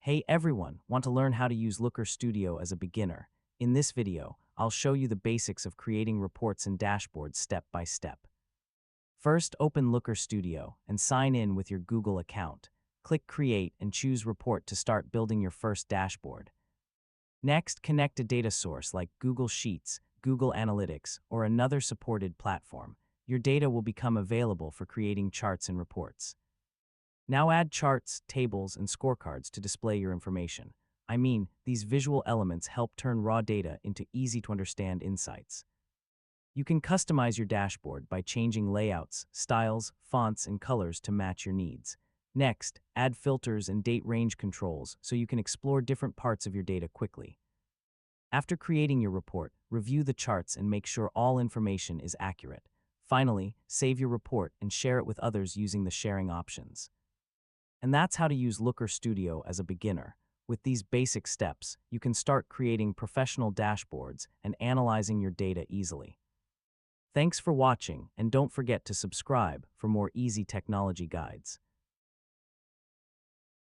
Hey everyone, want to learn how to use Looker Studio as a beginner? In this video, I'll show you the basics of creating reports and dashboards step by step. First, open Looker Studio and sign in with your Google account. Click Create and choose Report to start building your first dashboard. Next, connect a data source like Google Sheets, Google Analytics, or another supported platform. Your data will become available for creating charts and reports. Now add charts, tables, and scorecards to display your information. These visual elements help turn raw data into easy-to-understand insights. You can customize your dashboard by changing layouts, styles, fonts, and colors to match your needs. Next, add filters and date range controls so you can explore different parts of your data quickly. After creating your report, review the charts and make sure all information is accurate. Finally, save your report and share it with others using the sharing options. And that's how to use Looker Studio as a beginner. With these basic steps, you can start creating professional dashboards and analyzing your data easily. Thanks for watching, and don't forget to subscribe for more easy technology guides.